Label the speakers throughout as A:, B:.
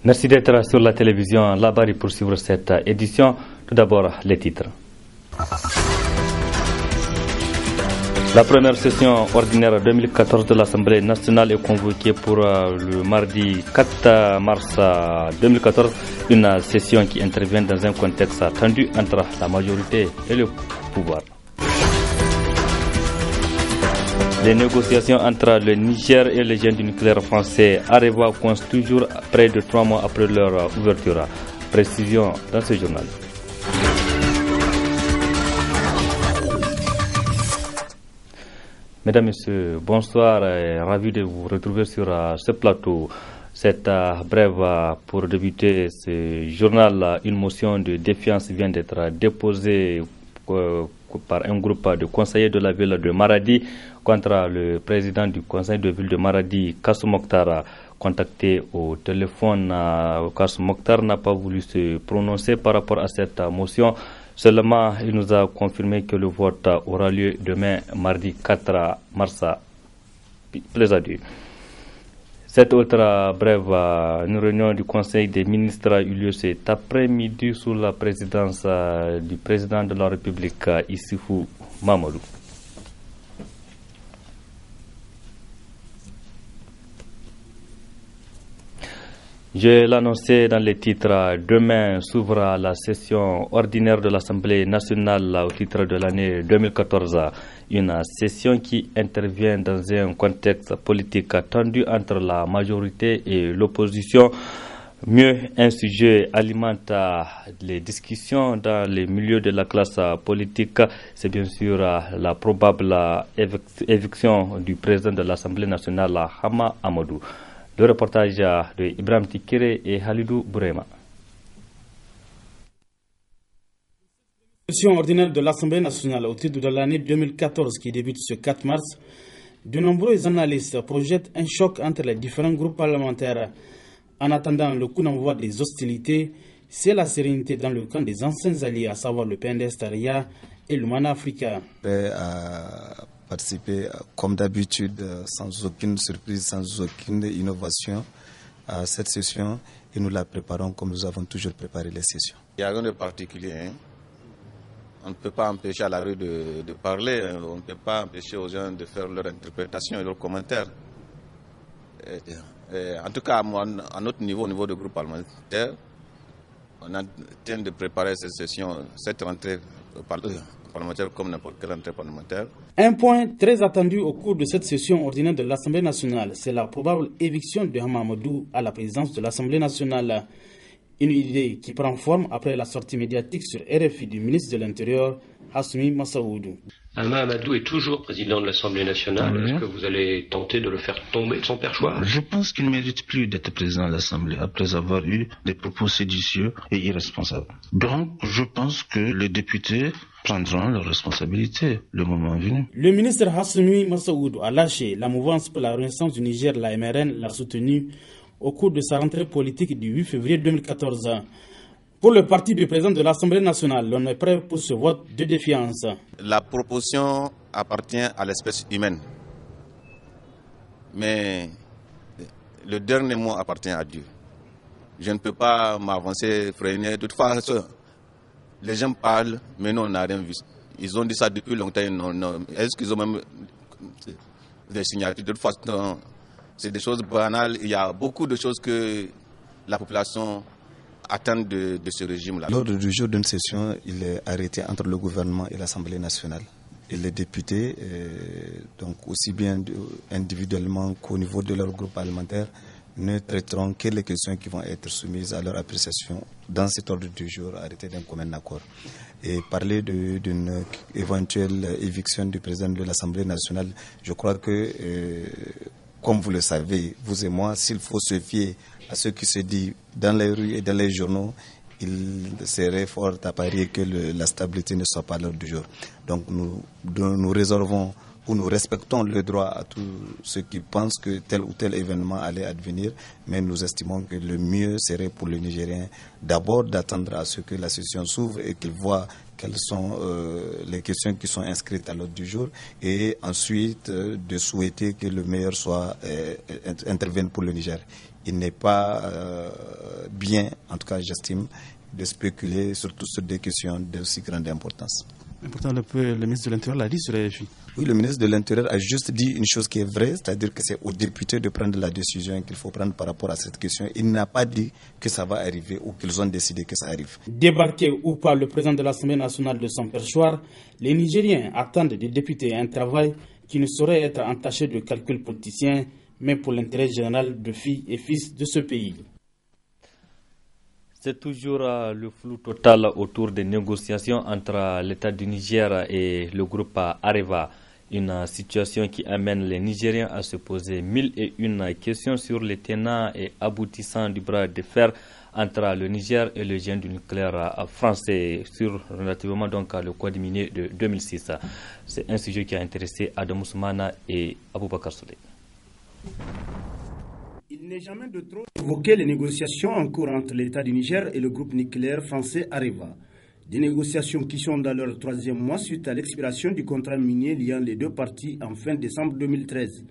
A: Merci d'être sur la télévision Labari pour suivre cette édition. Tout d'abord, les titres. La première session ordinaire 2014 de l'Assemblée nationale est convoquée pour le mardi 4 mars 2014. Une session qui intervient dans un contexte tendu entre la majorité et le pouvoir. Les négociations entre le Niger et les géants du nucléaire français Areva coincent toujours près de 3 mois après leur ouverture. Précision dans ce journal. Mesdames, Messieurs, bonsoir et ravi de vous retrouver sur ce plateau. Cette brève pour débuter ce journal, une motion de défiance vient d'être déposée par un groupe de conseillers de la ville de Maradi contre le président du conseil de ville de Maradi, Kassou Mokhtar. Contacté au téléphone, Kassou Mokhtar n'a pas voulu se prononcer par rapport à cette motion. Seulement, il nous a confirmé que le vote aura lieu demain, mardi 4 mars. Plaise à Dieu. Cette autre brève, une réunion du Conseil des ministres a eu lieu cet après-midi sous la présidence du président de la République, Issoufou Mamadou. Je l'annonçais dans les titres. Demain s'ouvre la session ordinaire de l'Assemblée nationale au titre de l'année 2014. Une session qui intervient dans un contexte politique tendu entre la majorité et l'opposition. Mieux, un sujet alimente les discussions dans les milieux de la classe politique. C'est bien sûr la probable éviction du président de l'Assemblée nationale, Hama Amadou. Le reportage de Ibrahim Tikere et Halidou Bourema.
B: La session ordinaire de l'Assemblée nationale au titre de l'année 2014 qui débute ce 4 mars, de nombreux analystes projettent un choc entre les différents groupes parlementaires. En attendant le coup d'envoi des hostilités, c'est la sérénité dans le camp des anciens alliés, à savoir le PNDS-Taria et le MANA Africa.
C: Participer comme d'habitude sans aucune surprise, sans aucune innovation à cette session et nous la préparons comme nous avons toujours préparé les sessions.
D: Il n'y a rien de particulier. On ne peut pas empêcher à la rue de parler, on ne peut pas empêcher aux gens de faire leur interprétation et leurs commentaires. En tout cas, à notre niveau, au niveau du groupe parlementaire, on a tenté de préparer cette session, cette rentrée parlementaire comme n'importe quelle rentrée parlementaire.
B: Un point très attendu au cours de cette session ordinaire de l'Assemblée nationale, c'est la probable éviction de Hama Amadou à la présidence de l'Assemblée nationale. Une idée qui prend forme après la sortie médiatique sur RFI du ministre de l'Intérieur, Hassoumi Massaoudou.
E: Hama Amadou est toujours président de l'Assemblée nationale. Oui. Est-ce que vous allez tenter de le faire tomber de son perchoir?
F: Je pense qu'il ne mérite plus d'être président de l'Assemblée après avoir eu des propos séditieux et irresponsables. Donc, je pense que les députés prendront leurs responsabilités le moment venu.
B: Le ministre Hassoumi Massaoudou a lâché la mouvance pour la renaissance du Niger, la MRN, l'a soutenu au cours de sa rentrée politique du 8 février 2014. Pour le parti du président de l'Assemblée nationale, l'on est prêt pour ce vote de défiance.
D: La proposition appartient à l'espèce humaine. Mais le dernier mot appartient à Dieu. Je ne peux pas m'avancer, freiner. De toute façon, les gens parlent, mais nous, on n'a rien vu. Ils ont dit ça depuis longtemps. Est-ce qu'ils ont même des signatures? De toute façon, c'est des choses banales. Il y a beaucoup de choses que la population attend de ce régime-là.
C: L'ordre du jour d'une session, il est arrêté entre le gouvernement et l'Assemblée nationale. Et les députés, donc aussi bien individuellement qu'au niveau de leur groupe parlementaire, ne traiteront que les questions qui vont être soumises à leur appréciation dans cet ordre du jour arrêté d'un commun accord. Et parler d'une éventuelle éviction du président de l'Assemblée nationale, je crois que, comme vous le savez, vous et moi, s'il faut se fier à ce qui se dit dans les rues et dans les journaux, il serait fort à parier que la stabilité ne soit pas à l'ordre du jour. Donc nous réservons où nous respectons le droit à tous ceux qui pensent que tel ou tel événement allait advenir, mais nous estimons que le mieux serait pour le Nigérien d'abord d'attendre à ce que la session s'ouvre et qu'il voit quelles sont les questions qui sont inscrites à l'ordre du jour, et ensuite de souhaiter que le meilleur intervienne pour le Niger. Il n'est pas bien, en tout cas j'estime, de spéculer surtout sur des questions de si grande importance.
B: Mais pourtant, le ministre de l'Intérieur l'a dit sur les FI.
C: Oui, le ministre de l'Intérieur a juste dit une chose qui est vraie, c'est-à-dire que c'est aux députés de prendre la décision qu'il faut prendre par rapport à cette question. Il n'a pas dit que ça va arriver ou qu'ils ont décidé que ça arrive.
B: Débarqué ou pas le président de l'Assemblée nationale de son perchoir, les Nigériens attendent des députés un travail qui ne saurait être entaché de calculs politiciens, mais pour l'intérêt général de filles et fils de ce pays.
A: C'est toujours le flou total autour des négociations entre l'État du Niger et le groupe Areva. Une situation qui amène les Nigériens à se poser 1001 questions sur les tenants et aboutissants du bras de fer entre le Niger et le géant du nucléaire français sur relativement donc le code minier de 2006. C'est un sujet qui a intéressé Adam Ousmana et Aboubakar Souley.
B: Il n'est jamais de trop évoquer les négociations en cours entre l'État du Niger et le groupe nucléaire français Areva. Des négociations qui sont dans leur 3e mois suite à l'expiration du contrat minier liant les deux parties en fin décembre 2013.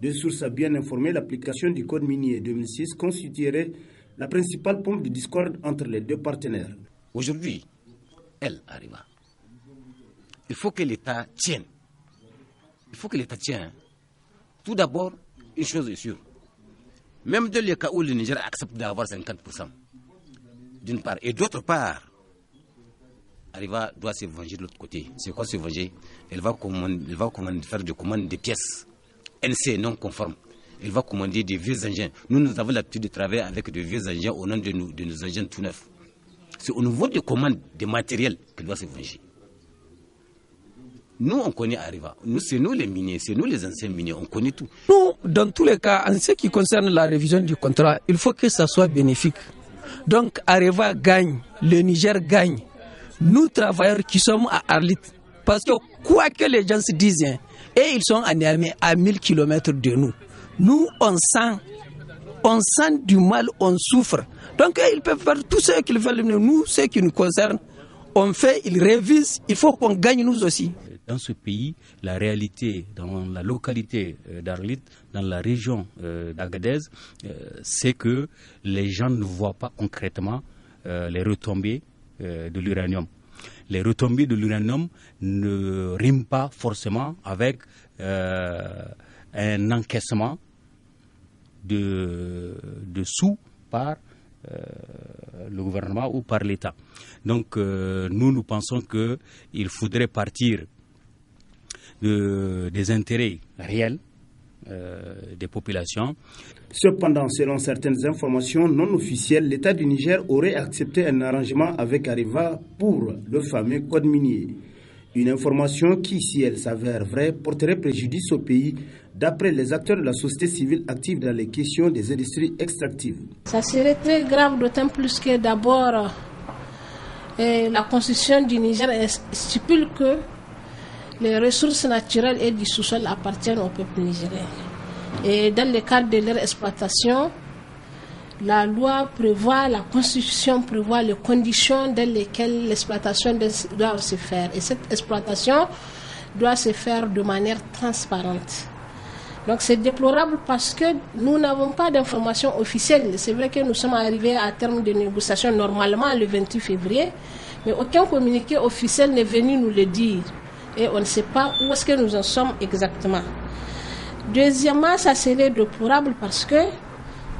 B: Deux sources bien informées, l'application du code minier 2006 constituerait la principale pompe de discorde entre les deux partenaires.
G: Aujourd'hui, Areva, il faut que l'État tienne. Tout d'abord, une chose est sûre. Même dans le cas où le Niger accepte d'avoir 50%, d'une part, et d'autre part, Areva doit se venger de l'autre côté. C'est quoi se venger? Elle va faire des commandes de pièces NC non conformes. Elle va commander des vieux engins. Nous avons l'habitude de travailler avec de vieux engins au nom de nos engins tout neufs. C'est au niveau des commandes de matériel qu'elle doit se venger. Nous, on connaît Areva. C'est nous les miniers, c'est nous les anciens miniers, on connaît tout.
H: Nous, dans tous les cas, en ce qui concerne la révision du contrat, il faut que ça soit bénéfique. Donc, Areva gagne, le Niger gagne. Nous, travailleurs qui sommes à Arlit, parce que quoi que les gens se disent, et ils sont en Niamey à 1000 km de nous, nous, on sent du mal, on souffre. Donc, ils peuvent faire tout ce qu'ils veulent, nous, ce qui nous concerne, on fait, ils révisent, il faut qu'on gagne nous aussi.
I: Dans ce pays, la réalité, dans la localité d'Arlit, dans la région d'Agadez, c'est que les gens ne voient pas concrètement les retombées de l'uranium. Les retombées de l'uranium ne riment pas forcément avec un encaissement de sous par le gouvernement ou par l'État. Donc nous pensons qu'il faudrait partir des intérêts réels des populations.
B: Cependant, selon certaines informations non officielles, l'État du Niger aurait accepté un arrangement avec Areva pour le fameux code minier. Une information qui, si elle s'avère vraie, porterait préjudice au pays, d'après les acteurs de la société civile active dans les questions des industries extractives.
J: Ça serait très grave, d'autant plus que d'abord, la constitution du Niger stipule que les ressources naturelles et du sous-sol appartiennent au peuple nigérien. Et dans le cadre de leur exploitation, la loi prévoit, la constitution prévoit les conditions dans lesquelles l'exploitation doit se faire. Et cette exploitation doit se faire de manière transparente. Donc c'est déplorable parce que nous n'avons pas d'informations officielles. C'est vrai que nous sommes arrivés à terme de négociations normalement le 28 février, mais aucun communiqué officiel n'est venu nous le dire. Et on ne sait pas où est-ce que nous en sommes exactement. Deuxièmement, ça serait déplorable parce que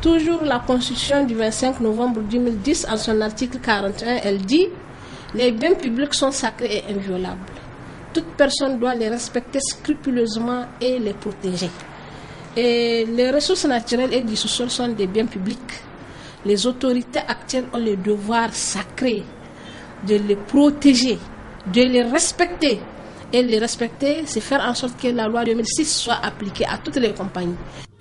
J: toujours la Constitution du 25 novembre 2010, en son article 41, elle dit « Les biens publics sont sacrés et inviolables. Toute personne doit les respecter scrupuleusement et les protéger. » Et les ressources naturelles et du sous-sol sont des biens publics. Les autorités actuelles ont le devoir sacré de les protéger, de les respecter. Et les respecter, c'est faire en sorte que la loi 2006 soit appliquée à toutes les compagnies.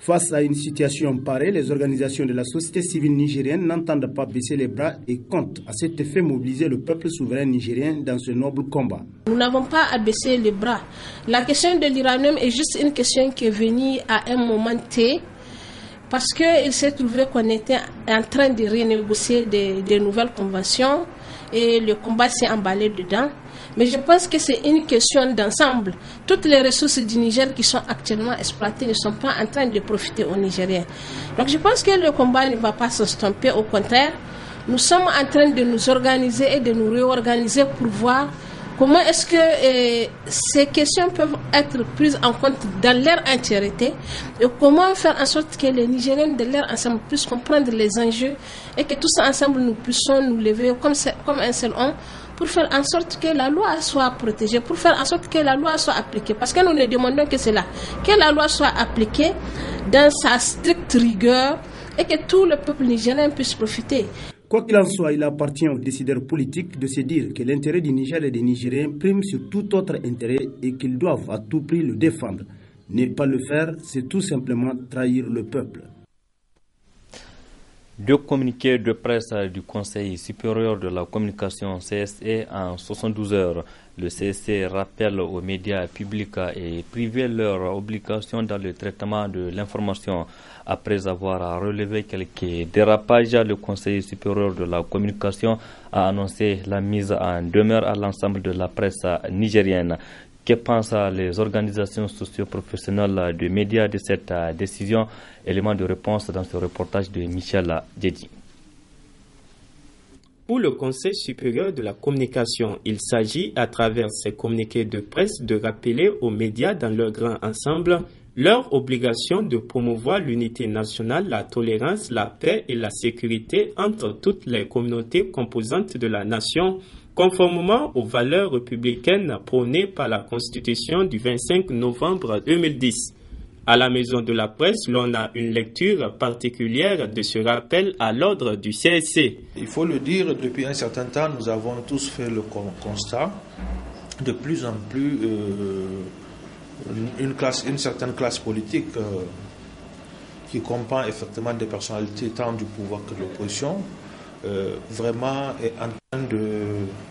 B: Face à une situation pareille, les organisations de la société civile nigérienne n'entendent pas baisser les bras et comptent à cet effet mobiliser le peuple souverain nigérien dans ce noble combat.
J: Nous n'avons pas à baisser les bras. La question de l'uranium est juste une question qui est venue à un moment T, parce qu'il s'est trouvé qu'on était en train de renégocier des nouvelles conventions et le combat s'est emballé dedans. Mais je pense que c'est une question d'ensemble. Toutes les ressources du Niger qui sont actuellement exploitées ne sont pas en train de profiter aux Nigériens. Donc je pense que le combat ne va pas s'estomper. Au contraire, nous sommes en train de nous organiser et de nous réorganiser pour voir comment est-ce que ces questions peuvent être prises en compte dans leur entièreté et comment faire en sorte que les Nigériens de leur ensemble puissent comprendre les enjeux et que tous ensemble nous puissions nous lever comme un seul homme pour faire en sorte que la loi soit protégée, pour faire en sorte que la loi soit appliquée. Parce que nous ne demandons que cela, que la loi soit appliquée dans sa stricte rigueur et que tout le peuple nigérien puisse profiter.
B: Quoi qu'il en soit, il appartient aux décideurs politiques de se dire que l'intérêt du Niger et des Nigériens prime sur tout autre intérêt et qu'ils doivent à tout prix le défendre. Ne pas le faire, c'est tout simplement trahir le peuple.
A: Deux communiqués de presse du Conseil supérieur de la communication CSE en 72 heures. Le CSE rappelle aux médias publics et privés leurs obligations dans le traitement de l'information. Après avoir relevé quelques dérapages, le Conseil supérieur de la communication a annoncé la mise en demeure à l'ensemble de la presse nigérienne. Que pensent les organisations socio-professionnelles de médias de cette décision? Élément de réponse dans ce reportage de Michel Djedi.
K: Pour le Conseil supérieur de la communication, il s'agit, à travers ces communiqués de presse, de rappeler aux médias dans leur grand ensemble leur obligation de promouvoir l'unité nationale, la tolérance, la paix et la sécurité entre toutes les communautés composantes de la nation, conformément aux valeurs républicaines prônées par la Constitution du 25 novembre 2010. À la Maison de la Presse, l'on a une lecture particulière de ce rappel à l'ordre du CSC.
L: Il faut le dire, depuis un certain temps, nous avons tous fait le constat, de plus en plus, une certaine classe politique qui comprend effectivement des personnalités tant du pouvoir que de l'opposition, vraiment est en train de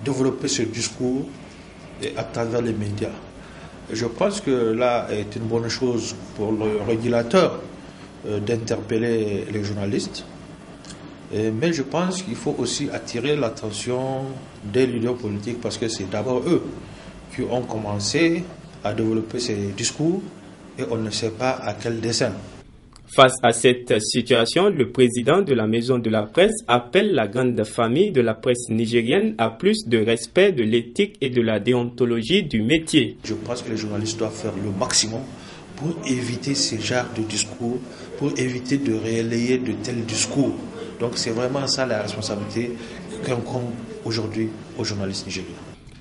L: développer ce discours à travers les médias. Je pense que là est une bonne chose pour le régulateur d'interpeller les journalistes, mais je pense qu'il faut aussi attirer l'attention des leaders politiques parce que c'est d'abord eux qui ont commencé à développer ces discours et on ne sait pas à quel dessein.
K: Face à cette situation, le président de la Maison de la Presse appelle la grande famille de la presse nigérienne à plus de respect de l'éthique et de la déontologie du métier.
L: Je pense que les journalistes doivent faire le maximum pour éviter ces genres de discours, pour éviter de relayer de tels discours. Donc c'est vraiment ça la responsabilité qu'incombe aujourd'hui aux journalistes nigériens.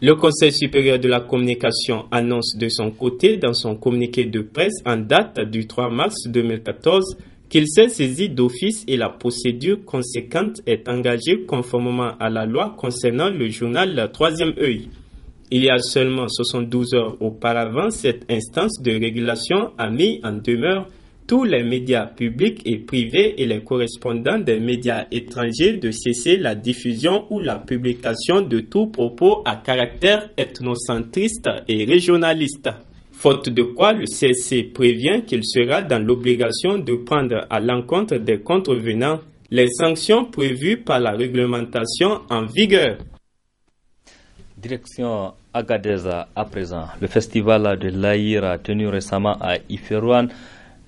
K: Le Conseil supérieur de la communication annonce de son côté, dans son communiqué de presse en date du 3 mars 2014, qu'il s'est saisi d'office et la procédure conséquente est engagée conformément à la loi concernant le journal Troisième œil. Il y a seulement 72 heures auparavant, cette instance de régulation a mis en demeure tous les médias publics et privés et les correspondants des médias étrangers de cesser la diffusion ou la publication de tout propos à caractère ethnocentriste et régionaliste. Faute de quoi, le CSC prévient qu'il sera dans l'obligation de prendre à l'encontre des contrevenants les sanctions prévues par la réglementation en vigueur.
A: Direction Agadez à présent. Le festival de l'Aïr tenu récemment à Iferouane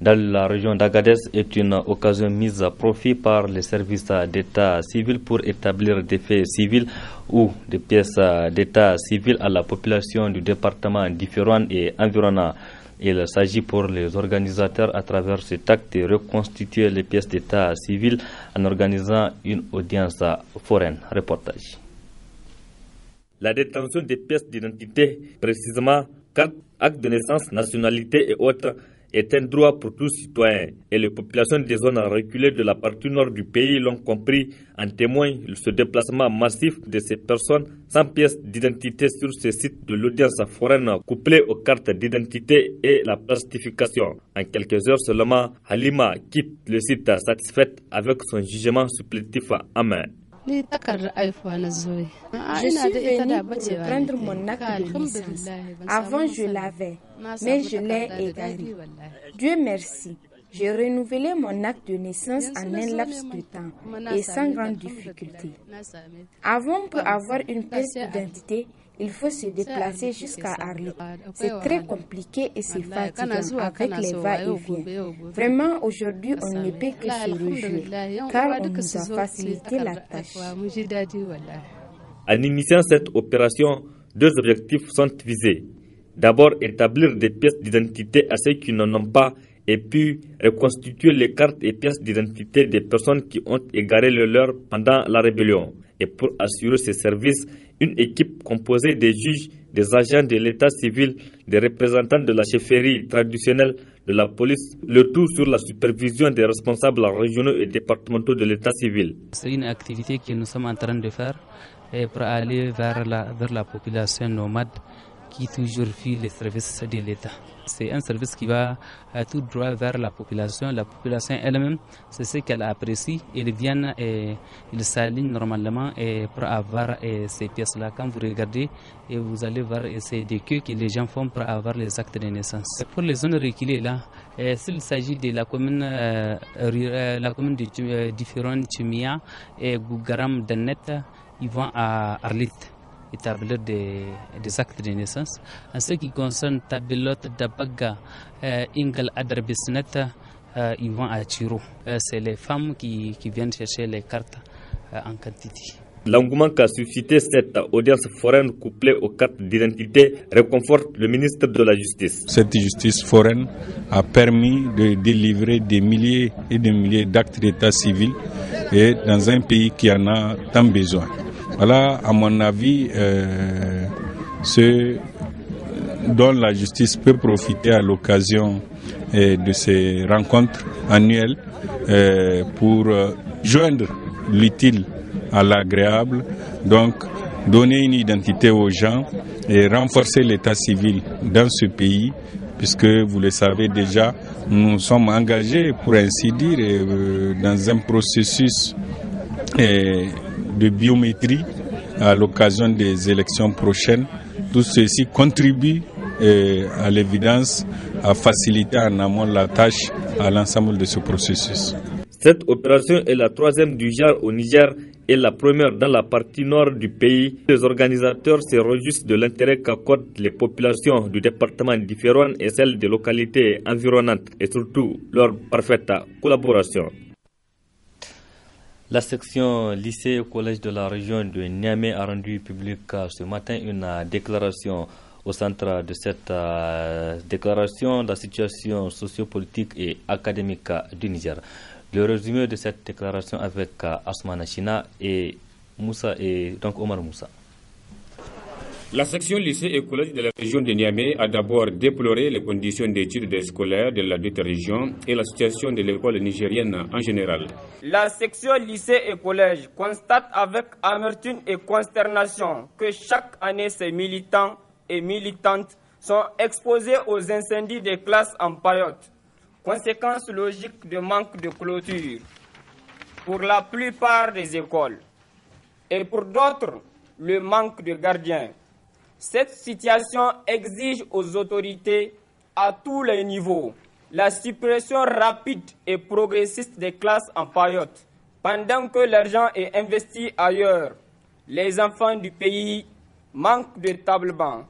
A: dans la région d'Agadez est une occasion mise à profit par les services d'état civil pour établir des faits civils ou des pièces d'état civil à la population du département d'Iferouane et environnant. Il s'agit pour les organisateurs à travers cet acte de reconstituer les pièces d'état civil en organisant une audience foraine. Reportage. La détention des pièces d'identité, précisément carte, acte de naissance, nationalité et autres, est un droit pour tous citoyens et les populations des zones reculées de la partie nord du pays l'ont compris. En témoigne ce déplacement massif de ces personnes sans pièces d'identité sur ce site de l'audience foraine couplé aux cartes d'identité et la plastification. En quelques heures seulement, Halima quitte le site satisfaite avec son jugement supplétif en main.
M: Je suis venue pour prendre mon acte de naissance. Avant, je l'avais, mais je l'ai égaré. Dieu merci. J'ai renouvelé mon acte de naissance en un laps de temps et sans grande difficulté. Avant, pour avoir une pièce d'identité, il faut se déplacer jusqu'à Arlit. C'est très compliqué et c'est fatigant avec les va-et-vient. Vraiment, aujourd'hui, on ne peut que se réjouir, car on nous a facilité la tâche.
A: En initiant cette opération, deux objectifs sont visés. D'abord, établir des pièces d'identité à ceux qui n'en ont pas, et puis reconstituer les cartes et pièces d'identité des personnes qui ont égaré le leur pendant la rébellion. Et pour assurer ces services, une équipe composée des juges, des agents de l'état civil, des représentants de la chefferie traditionnelle, de la police, le tout sur la supervision des responsables régionaux et départementaux de l'état civil.
N: C'est une activité que nous sommes en train de faire pour aller vers la population nomade qui toujours fuit les services de l'État. C'est un service qui va tout droit vers la population. La population elle-même, c'est ce qu'elle apprécie. Ils viennent et ils s'alignent normalement pour avoir ces pièces-là. Quand vous regardez, et vous allez voir c'est des queues que les gens font pour avoir les actes de naissance. Pour les zones reculées, là, s'il s'agit de la commune de Différon, Chimia et Gougaram Danet, ils vont à Arlit établir des actes de naissance. En ce qui concerne Tabelot, Dabaga, Ingal, Adarbisnet, ils vont à Chiro. C'est les femmes qui viennent chercher les cartes en quantité.
A: L'engouement qu'a suscité cette audience foraine couplée aux cartes d'identité réconforte le ministre de la Justice.
O: Cette justice foraine a permis de délivrer des milliers et des milliers d'actes d'état civil et dans un pays qui en a tant besoin. Voilà, à mon avis, ceux dont la justice peut profiter à l'occasion de ces rencontres annuelles pour joindre l'utile à l'agréable, donc donner une identité aux gens et renforcer l'état civil dans ce pays, puisque vous le savez déjà, nous sommes engagés, pour ainsi dire, dans un processus de biométrie à l'occasion des élections prochaines. Tout ceci contribue à l'évidence à faciliter en amont la tâche à l'ensemble de ce processus.
A: Cette opération est la troisième du genre au Niger et la première dans la partie nord du pays. Les organisateurs se réjouissent de l'intérêt qu'accordent les populations du département d'Iférouane et celles des localités environnantes et surtout leur parfaite collaboration. La section lycée et collège de la région de Niamey a rendu public ce matin une déclaration. Au centre de cette déclaration, la situation sociopolitique et académique du Niger. Le résumé de cette déclaration avec Asmana China et Omar Moussa.
P: La section lycée et collège de la région de Niamey a d'abord déploré les conditions d'études des scolaires de la dite région et la situation de l'école nigérienne en général.
Q: La section lycée et collège constate avec amertume et consternation que chaque année ces militants et militantes sont exposés aux incendies des classes en paillotte. Conséquence logique de manque de clôture pour la plupart des écoles et pour d'autres le manque de gardiens. Cette situation exige aux autorités à tous les niveaux la suppression rapide et progressiste des classes en paillotte pendant que l'argent est investi ailleurs. Les enfants du pays manquent de tables-bancs,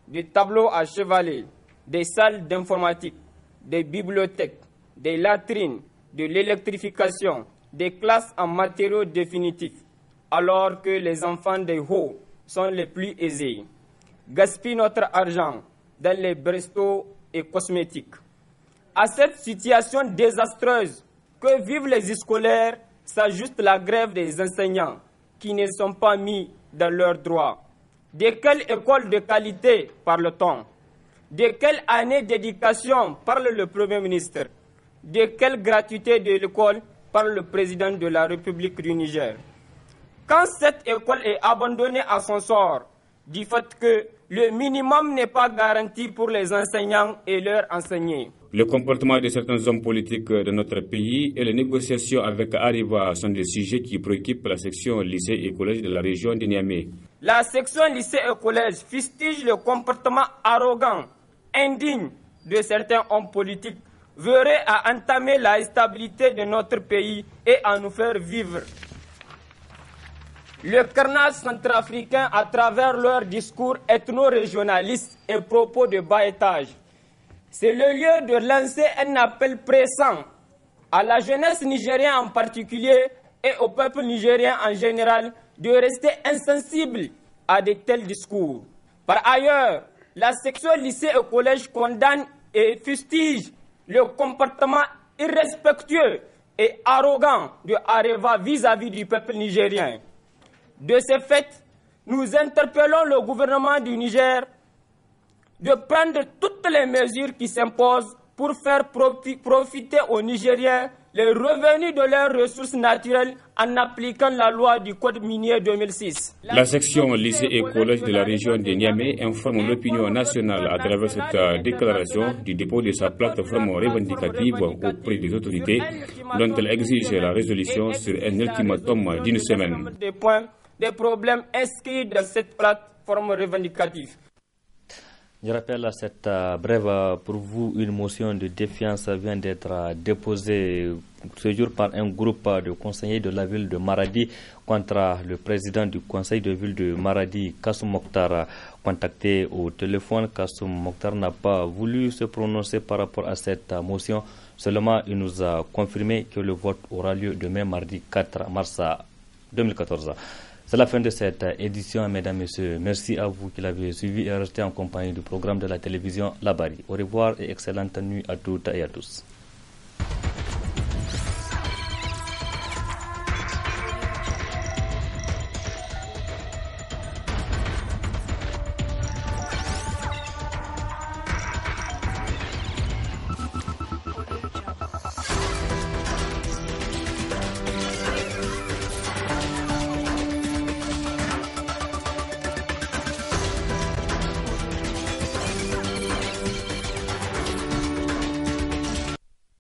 Q: de tableaux à chevalet, des salles d'informatique, des bibliothèques, des latrines, de l'électrification, des classes en matériaux définitifs, alors que les enfants des hauts sont les plus aisés. Gaspillent notre argent dans les restos et cosmétiques. À cette situation désastreuse que vivent les scolaires s'ajoute la grève des enseignants qui ne sont pas mis dans leurs droits. De quelle école de qualité parle-t-on? De quelle année d'éducation parle le Premier ministre? De quelle gratuité de l'école parle le président de la République du Niger? Quand cette école est abandonnée à son sort, du fait que le minimum n'est pas garanti pour les enseignants et leurs enseignés.
P: Le comportement de certains hommes politiques de notre pays et les négociations avec Arriva sont des sujets qui préoccupent la section lycée et collège de la région de Niamey.
Q: La section lycée et collège fustige le comportement arrogant, indigne de certains hommes politiques, voués à entamer la stabilité de notre pays et à nous faire vivre. Le carnage centrafricain à travers leurs discours ethno-régionalistes et propos de bas étage. C'est le lieu de lancer un appel pressant à la jeunesse nigérienne en particulier et au peuple nigérien en général de rester insensible à de tels discours. Par ailleurs, la section lycée et collège condamne et fustige le comportement irrespectueux et arrogant de Arriva vis-à-vis du peuple nigérien. De ce fait, nous interpellons le gouvernement du Niger de prendre toutes les mesures qui s'imposent pour faire profiter aux Nigériens les revenus de leurs ressources naturelles en appliquant la loi du Code minier 2006.
P: La section lycée et collège de la région de Niamey informe l'opinion nationale à travers cette déclaration du dépôt de sa plateforme revendicative auprès des autorités dont elle exige la résolution sur un ultimatum d'une semaine.
Q: Des problèmes inscrits dans cette plateforme revendicative.
A: Je rappelle à cette brève pour vous, une motion de défiance vient d'être déposée ce jour par un groupe de conseillers de la ville de Maradi contre le président du conseil de ville de Maradi, Kassoum Mokhtar. Contacté au téléphone, Kassoum Mokhtar n'a pas voulu se prononcer par rapport à cette motion. Seulement, il nous a confirmé que le vote aura lieu demain mardi 4 mars 2014. C'est la fin de cette édition, mesdames et messieurs. Merci à vous qui l'avez suivi et resté en compagnie du programme de la télévision Labari. Au revoir et excellente nuit à toutes et à tous.